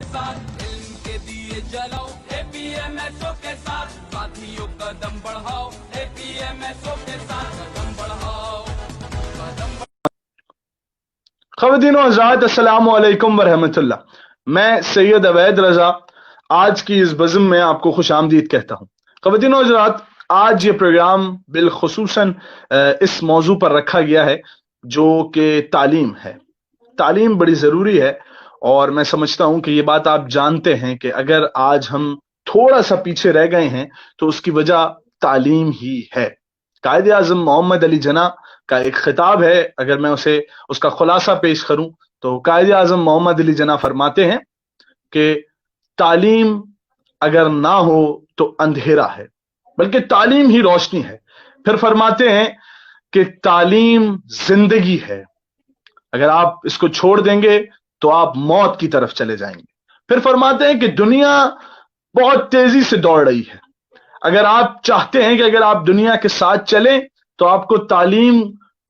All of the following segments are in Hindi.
साथ, इल्म के दिए जलाओ एपीएमएसओ के साथ, साथियों कदम बढ़ाओ एपीएमएसओ के साथ, कदम बढ़ाओ कदम। ख़वातीन व हज़रात, अस्सलामु अलैकुम वरहमतुल्लाह। मैं सैयद अवैद रजा आज की इस बज़्म में आपको खुश आमदीद कहता हूँ। ख़वातीन व हज़रात, आज ये प्रोग्राम बिलखुसूसन इस मौजू पर रखा गया है जो कि तालीम है। तालीम बड़ी ज़रूरी है और मैं समझता हूँ कि ये बात आप जानते हैं कि अगर आज हम थोड़ा सा पीछे रह गए हैं तो उसकी वजह तालीम ही है। कायदे आज़म मोहम्मद अली जना का एक खिताब है, अगर मैं उसका खुलासा पेश करूं तो कायदे आज़म मोहम्मद अली जना फरमाते हैं कि तालीम अगर ना हो तो अंधेरा है, बल्कि तालीम ही रोशनी है। फिर फरमाते हैं कि तालीम जिंदगी है, अगर आप इसको छोड़ देंगे तो आप मौत की तरफ चले जाएंगे। फिर फरमाते हैं कि दुनिया बहुत तेजी से दौड़ रही है, अगर आप चाहते हैं कि अगर आप दुनिया के साथ चलें तो आपको तालीम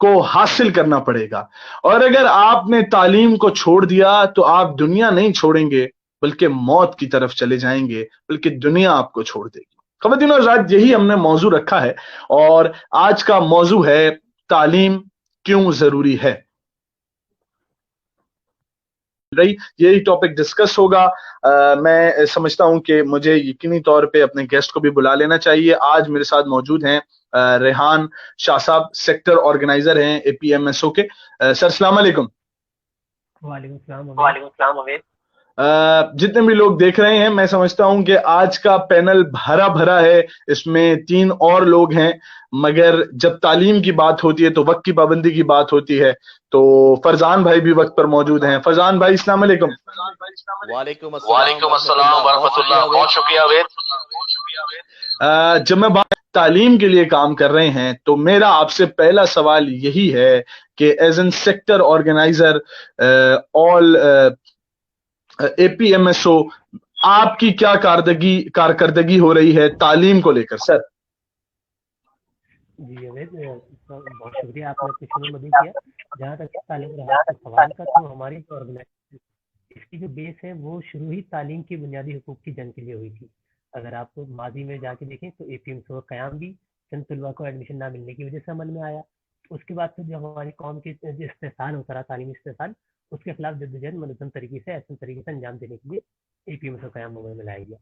को हासिल करना पड़ेगा, और अगर आपने तालीम को छोड़ दिया तो आप दुनिया नहीं छोड़ेंगे बल्कि मौत की तरफ चले जाएंगे, बल्कि दुनिया आपको छोड़ देगी। ख़वातीन और हज़रात, यही हमने मौजू रखा है और आज का मौजू है तालीम क्यों जरूरी है। रही यही टॉपिक डिस्कस होगा। मैं समझता हूं कि मुझे यकीनी तौर पे अपने गेस्ट को भी बुला लेना चाहिए। आज मेरे साथ मौजूद हैं रेहान शाह साहब, सेक्टर ऑर्गेनाइजर हैं एपीएमएसओ के। सर अस्सलाम वालेकुम। वालेकुम सलाम अवेद। जितने भी लोग देख रहे हैं, मैं समझता हूं कि आज का पैनल भरा भरा है, इसमें 3 और लोग हैं, मगर जब तालीम की बात होती है तो वक्त की पाबंदी की बात होती है। तो फरजान भाई भी वक्त पर मौजूद हैं। फरजान भाई अस्सलाम वालेकुम। वालेकुम अस्सलाम वरहमतुल्लाह, बहुत शुक्रिया वेद। जब मैं बात तालीम के लिए काम कर रहे हैं तो मेरा आपसे पहला सवाल यही है कि as an sector organiser all APMSO, आपकी क्या कारकर्दगी हो रही है तालीम को लेकर सर? जी अवेद, बहुत शुक्रिया, आपने अपनी शुरू मदद किया। जहाँ तक तालीम रहा के सवाल का, तो हमारी जो ऑर्गेनाइजेशन इसकी जो बेस है वो शुरू ही तालीम की बुनियादी हुकूक की जंग के लिए हुई थी। अगर आप माजी में जाके देखें तो एपीएमएसओ का क़याम भी चंद तलबा को एडमिशन ना मिलने की वजह से अमल में आया। उसके बाद फिर जो हमारी कौम की जो इस्तेसाल होता रहा, तालीमी इस्तेसाल, उसके खिलाफ जद्दोजहद मनज़्ज़म तरीके से ऐसे तरीके से अंजाम देने के लिए एपीएमएसओ का क़याम अमल में लाया गया।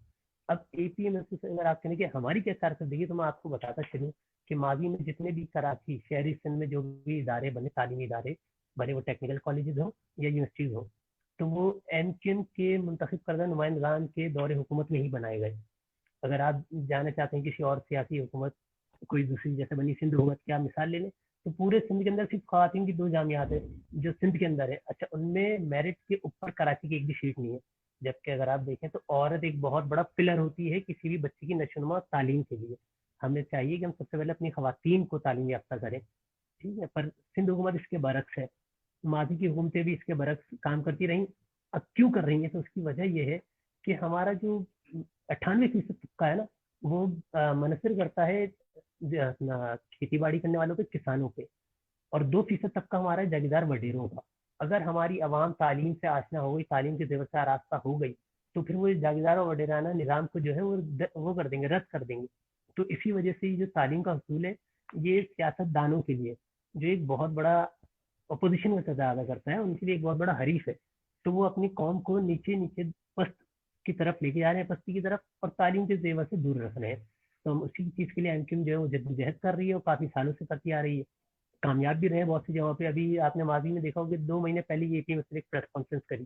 अब एपीएमएसओ से अगर आप कहें कि हमारी क्या कारकर्दगी, तो मैं आपको बताता चलूँ कि माजी में जितने भी कराची शहरी सिंध में जो भी इदारे बने, तालीमी इदारे बने, वो टेक्निकल कॉलेजेस हो या यूनिवर्सिटीज़ हो, तो वो एमक्यूएम के मुंतखब करदा नुमाइंदगान के दौरे हुकूमत में ही बनाए गए। अगर आप जानना चाहते हैं किसी और सियासी हुकूमत कोई दूसरी जैसे बनी सिंध हुकूमत की आप मिसाल ले लें, तो पूरे सिंध के अंदर सिर्फ ख़वातीन की 2 जामियात है जो सिंध के अंदर है। अच्छा, उनमें मेरिट के ऊपर कराची की एक भी सीट नहीं है। जबकि अगर आप देखें तो औरत एक बहुत बड़ा पिलर होती है किसी भी बच्चे की नशोनुमा और तालीम के लिए। हमें चाहिए कि हम सबसे पहले अपनी ख़वातीन को तालीम याफ्ता करें, ठीक है। पर सिंध हुकूमत इसके बरक्स है, माजी की हुकूमतें भी इसके बरक्स काम करती रहीं। अब क्यों कर रही हैं, तो उसकी वजह यह है कि हमारा जो 98% तबका है ना, वो मुनहसर करता है अपना खेती बाड़ी करने वालों पे, किसानों पे, और 2% तबका हमारा जागीरदार वडेरों का। अगर हमारी आवाम तालीम से आशना हो गई, तालीम के ज़ेवर से आरास्ता हो गई, तो फिर वो जागीरदार और वडेराना निज़ाम को जो है वो कर देंगे, रद्द कर देंगे। तो इसी वजह से जो तालीम का हसूल है, ये सियासतदानों के लिए जो एक बहुत बड़ा अपोजिशन में किरदार अदा करता है, उनके लिए एक बहुत बड़ा हरीफ है। तो वो अपनी कौम को नीचे नीचे पस्त की तरफ लेके जा रहे हैं, पस्ती की तरफ, और तालीम के जेवर से दूर रख रहे हैं। तो हम उसी चीज़ के लिए एमक्यूएम जो है वो जद्दोजहद कर रही है और काफ़ी सालों से करती आ रही है। कामयाब भी रहे बहुत सी जगहों पे। अभी आपने माजी में देखा होगा कि 2 महीने पहले ये एपीएमएस ने एक प्रेस कॉन्फ्रेंस करी,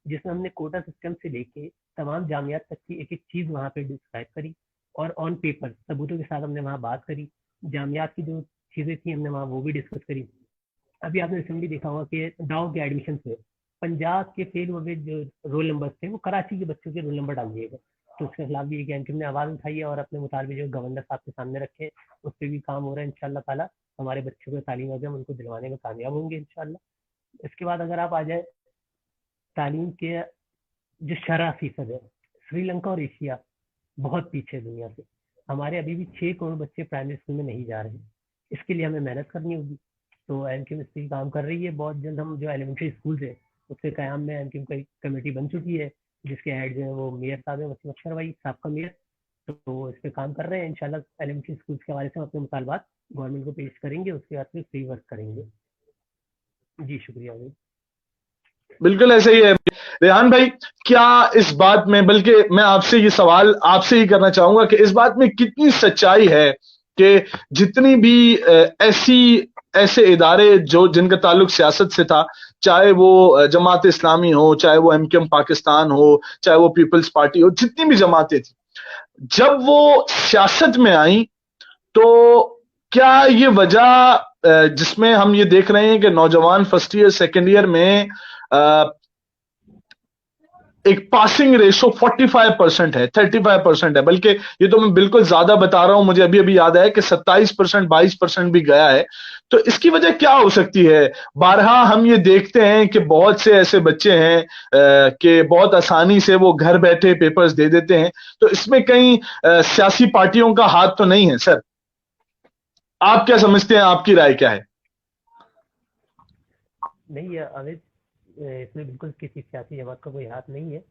जिसमें हमने कोटा सिस्टम से लेके तमाम जामियात तक की एक एक चीज़ वहाँ पे डिस्क्राइब करी, और ऑन पेपर सबूतों के साथ हमने वहाँ बात करी। जामियात की जो चीज़ें थी हमने वहाँ वो भी डिस्कस करी। अभी आपने रिसेंटली देखा होगा कि दाव के एडमिशन से पंजाब के फेल हुए जो रोल नंबर थे, वो कराची के बच्चों के रोल नंबर डाल दिए गए। तो उसके खिलाफ भी एक एमक्यूएम ने आवाज़ उठाई है और अपने मुतालबे जो गवर्नर साहब के सामने रखे, उस पर भी काम हो रहा है। इंशाल्लाह ताला हमारे बच्चों को तालीम अगर उनको दिलवाने में कामयाब होंगे इंशाल्लाह। इसके बाद अगर आप आ जाए तालीम के जो शरह फीसद है, श्रीलंका और एशिया बहुत पीछे है दुनिया से। हमारे अभी भी 6 करोड़ बच्चे प्राइमरी स्कूल में नहीं जा रहे हैं। इसके लिए हमें मेहनत करनी होगी। तो एमक्यूएम इस पर काम कर रही है। बहुत जल्द हम जो एलिमेंट्री स्कूल है उसके क़याम में एमक्यूएम की कमेटी बन चुकी है, जिसके हेड जो है वो मेयर साहब है, वसीम अख्तर भाई साहब मेयर। तो इस पे काम कर रहे हैं। इंशाल्लाह एलिमेंट्री स्कूल के हवाले से हम अपने मुतालबात गवर्नमेंट को पेश करेंगे, उसके बाद फिर फ्री वर्क करेंगे। जी शुक्रिया भाई। बिल्कुल ऐसे ही है रेहान भाई। क्या इस बात में, बल्कि मैं आपसे ये सवाल आपसे ही करना चाहूंगा कि इस बात में कितनी सच्चाई है कि जितनी भी ऐसे इदारे जो जिनका ताल्लुक सियासत से था, चाहे वो जमात इस्लामी हो, चाहे वो एमकेएम पाकिस्तान हो, चाहे वो पीपल्स पार्टी हो, जितनी भी जमातें थी, जब वो सियासत में आई तो क्या ये वजह जिसमें हम ये देख रहे हैं कि नौजवान फर्स्ट ईयर सेकेंड ईयर में एक पासिंग रेशो 45% है, 35% है, बल्कि ये तो मैं बिल्कुल ज्यादा बता रहा हूं, मुझे अभी अभी याद आया कि 27%, 22% भी गया है। तो इसकी वजह क्या हो सकती है? बारहा हम ये देखते हैं कि बहुत से ऐसे बच्चे हैं कि बहुत आसानी से वो घर बैठे पेपर्स दे देते हैं। तो इसमें कहीं सियासी पार्टियों का हाथ तो नहीं है सर? आप क्या समझते हैं, आपकी राय क्या है? नहीं अमित, इसमें बिल्कुल किसी सियासी जमात का कोई हाथ नहीं है।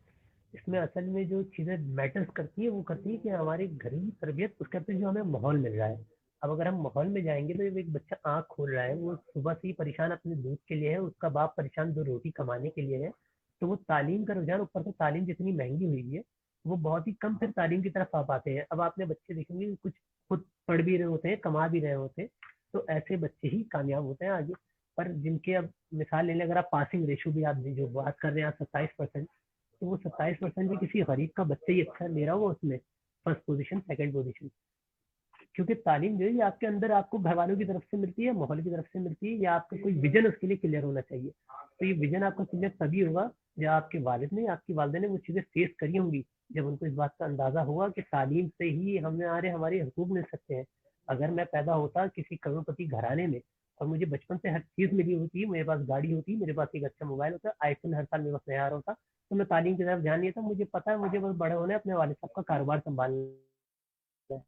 इसमें असल में जो चीज़ें मैटर्स करती है वो करती है कि हमारी घरेलू तरबियत, उसके अंदर जो हमें माहौल मिल रहा है। अब अगर हम माहौल में जाएंगे तो एक बच्चा आँख खोल रहा है, वो सुबह से ही परेशान अपने दूध के लिए है, उसका बाप परेशान दो रोटी कमाने के लिए है। तो वो तालीम का रुझान, ऊपर से तालीम जितनी महंगी हुई है, वो बहुत ही कम फिर तालीम की तरफ आ पाते हैं। अब आपने बच्चे देखेंगे कुछ खुद पढ़ भी रहे होते हैं, कमा भी रहे होते हैं, तो ऐसे बच्चे ही कामयाब होते हैं आगे। पर जिनके, अब मिसाल ले लें, अगर आप पासिंग रेशो भी आप जो बात कर रहे हैं आप 27%, तो वो 27% भी किसी गरीब का बच्चा ही अच्छा ले रहा होगा उसमें फर्स्ट पोजीशन, सेकंड पोजीशन। क्योंकि तालीम जो है ये आपके अंदर आपको घर वालों की तरफ से मिलती है, माहौल की तरफ से मिलती है, या आपका कोई विजन उसके लिए क्लियर होना चाहिए। तो ये विजन आपका क्लियर तभी होगा जब आपके वालिद ने, आपकी वालदा ने वो चीज़ें फेस करी होंगी, जब उनको इस बात का अंदाजा होगा कि तालीम से ही हमारे हकूक मिल सकते हैं। अगर मैं पैदा होता किसी करोड़पति घराने में और मुझे बचपन से हर चीज़ मिली होती, मेरे पास गाड़ी होती, मेरे पास एक अच्छा मोबाइल होता, आईफोन हर साल मेरे पास नया आ रहा होता, तो मैं तालीम की तरफ ध्यान नहीं था। मुझे पता है मुझे बस बड़े होने अपने वालिद साहब का कारोबार संभालना है।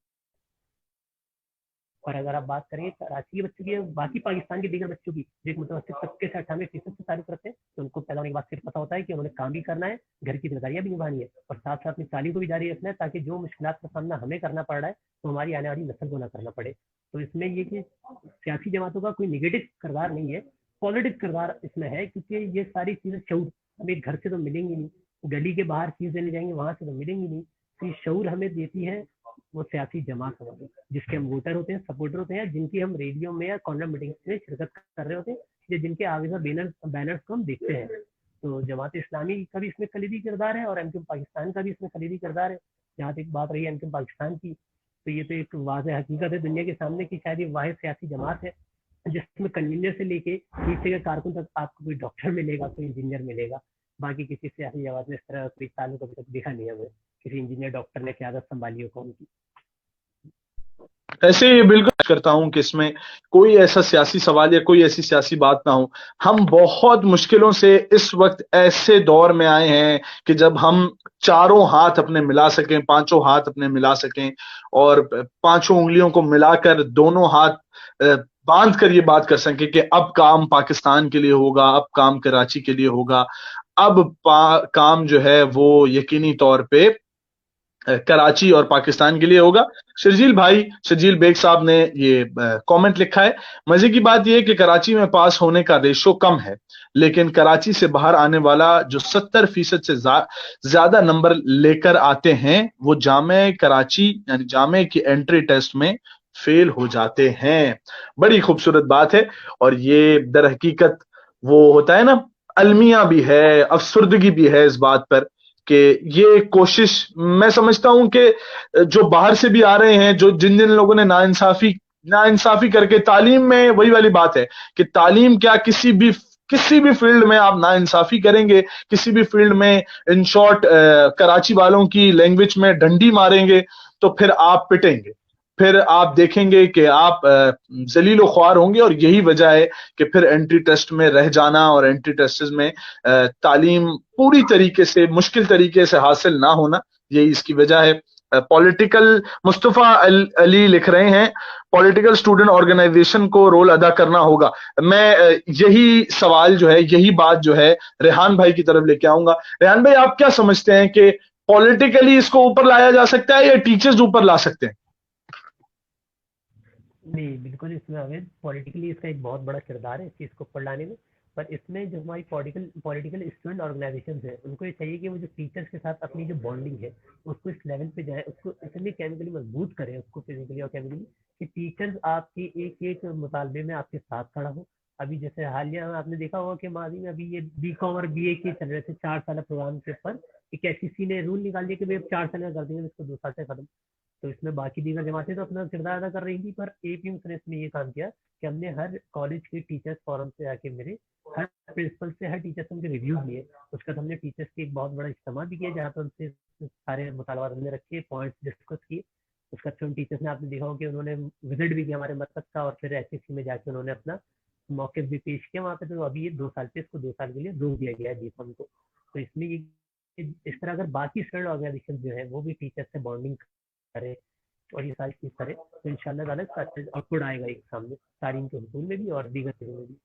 और अगर आप बात करें कराची के बच्चों की, बाकी पाकिस्तान के दीगर बच्चों की, जो एक मुतवस्सित तबके से 98% से ताल्लुक रखते हैं, तो उनको पैदा होने के बाद सिर्फ पता होता है कि उन्होंने काम भी करना है, घर की जिम्मेदारियां भी निभानी है, और साथ साथ अपनी तालीम को भी जारी रखना है, ताकि जो मुश्किलात का सामना हमें करना पड़ रहा है तो हमारी आने वाली नस्ल को ना करना पड़े। तो इसमें ये कि सियासी जमातों का कोई निगेटिव किरदार नहीं है, पॉजिटिव किरदार इसमें है, क्योंकि ये सारी चीज़ें शऊर हमें घर से तो मिलेंगी नहीं, गली के बाहर चीज़ देने जाएंगे वहां से तो मिलेंगी नहीं। तो ये शऊर हमें देती है वो सियासी जमात हमारी, जिसके हम वोटर होते हैं, सपोर्टर होते हैं, जिनकी हम रेडियो में या कॉर्नर मीटिंग में शिरकत कर रहे होते हैं, या जिनके आगे का बैनर्स को हम देखते हैं। तो जमात इस्लामी का भी इसमें कलीदी किरदार है और एमक्यूएम पाकिस्तान का भी इसमें कलीदी किरदार है। जहाँ तक बात रही एमक्यूएम पाकिस्तान की, तो ये तो एक वाज़ेह हकीकत है दुनिया के सामने कि शायद ये वाहिद सियासी जमात है जिसमें कन्वीनर से लेके नीचे के कारकुन तक आपको कोई डॉक्टर मिलेगा, कोई इंजीनियर मिलेगा। बाकी किसी सियासी जमात में इस तरह कोई ताल्लुक अभी तक दिखा नहीं है, वो किसी इंजीनियर डॉक्टर ने क़यादत संभाली हो कौम की। ऐसे ही बिल्कुल करता हूं कि इसमें कोई ऐसा सियासी सवाल या कोई ऐसी सियासी बात ना हो। हम बहुत मुश्किलों से इस वक्त ऐसे दौर में आए हैं कि जब हम चारों हाथ अपने मिला सकें, पांचों हाथ अपने मिला सकें, और पांचों उंगलियों को मिलाकर दोनों हाथ बांध कर ये बात कर सकें कि अब काम पाकिस्तान के लिए होगा, अब काम कराची के लिए होगा, अब काम जो है वो यकीनी तौर पे कराची और पाकिस्तान के लिए होगा। शर्जील बेग साहब ने ये कमेंट लिखा है, मजे की बात यह है कि कराची में पास होने का रेशो कम है, लेकिन कराची से बाहर आने वाला जो 70% से ज्यादा नंबर लेकर आते हैं वो जामे कराची यानी जामे की एंट्री टेस्ट में फेल हो जाते हैं। बड़ी खूबसूरत बात है, और ये दर हकीकत वो होता है ना, अलमिया भी है, अफसुर्दगी भी है इस बात पर कि ये कोशिश, मैं समझता हूं कि जो बाहर से भी आ रहे हैं, जो जिन जिन लोगों ने नाइंसाफी करके, तालीम में वही वाली बात है कि तालीम क्या, किसी भी फील्ड में आप नाइंसाफी करेंगे, किसी भी फील्ड में, इन शॉर्ट कराची वालों की लैंग्वेज में डंडी मारेंगे तो फिर आप पिटेंगे, फिर आप देखेंगे कि आप जलीलो ख्वार होंगे। और यही वजह है कि फिर एंट्री टेस्ट में रह जाना और एंट्री टेस्ट में तालीम पूरी तरीके से, मुश्किल तरीके से हासिल ना होना, यही इसकी वजह है। पॉलिटिकल मुस्तफा अली लिख रहे हैं, पॉलिटिकल स्टूडेंट ऑर्गेनाइजेशन को रोल अदा करना होगा। मैं यही सवाल जो है, यही बात जो है रेहान भाई की तरफ लेके आऊंगा। रेहान भाई, आप क्या समझते हैं कि पॉलिटिकली इसको ऊपर लाया जा सकता है या टीचर्स ऊपर ला सकते हैं? नहीं, बिल्कुल इसमें हमें पॉलिटिकली इसका एक बहुत बड़ा किरदार है इस चीज़ को ऊपर लाने में। पर इसमें जो हमारी पॉलिटिकल पॉलिटिकल स्टूडेंट ऑर्गेनाइजेशन है, उनको ये चाहिए कि वो जो टीचर्स के साथ अपनी जो बॉन्डिंग है उसको इस लेवल पे जाए, उसको इतनी केमिकली मजबूत करें, उसको फिजिकली और केमिकली, कि टीचर्स आपके एक एक मुतालबे में आपके साथ खड़ा हो। अभी जैसे हालिया में आपने देखा होगा कि माजी में अभी ये बीकॉम और बीए के चल रहे थे 4 साल प्रोग्राम के ऊपर, कि कैसीसी ने रूल निकाल दिया कि भाई अब 4 साल में कर देंगे इसको 2 साल से खत्म। तो इसमें बाकी दीगर जमातें तो अपना किरदार अदा कर रही थी, पर एपीएम ने इसमें ये काम किया कि हमने हर कॉलेज के टीचर्स फोरम से आके मेरे हर प्रिंसिपल से, हर टीचर से उनके रिव्यूज लिए। उसके बाद हमने टीचर्स की एक बहुत बड़ा इज्तिमा भी किया जहाँ पर उनसे सारे मुतालबात हमने रखे, पॉइंट्स डिस्कस किए। उसका फिर उन टीचर्स ने, आपने देखा हो कि उन्होंने विजिट भी किया हमारे मरकज का, और फिर एचएससी में जाके उन्होंने अपना मौक़िफ़ भी पेश किया वहाँ पे। तो अभी ये 2 साल पे, इसको 2 साल के लिए रोक दिया गया है बीकॉम को। तो इसमें ये इस तरह अगर बाकी स्टूडेंट ऑर्गेनाइजेशन जो है वो भी टीचर से बॉन्डिंग करे और ये सारी चीज करे, तो इंशाल्लाह ताला इसका अच्छा आउटपुट आएगा एक सामने तालीम के हुसूल में भी और दीगर चीजों में भी।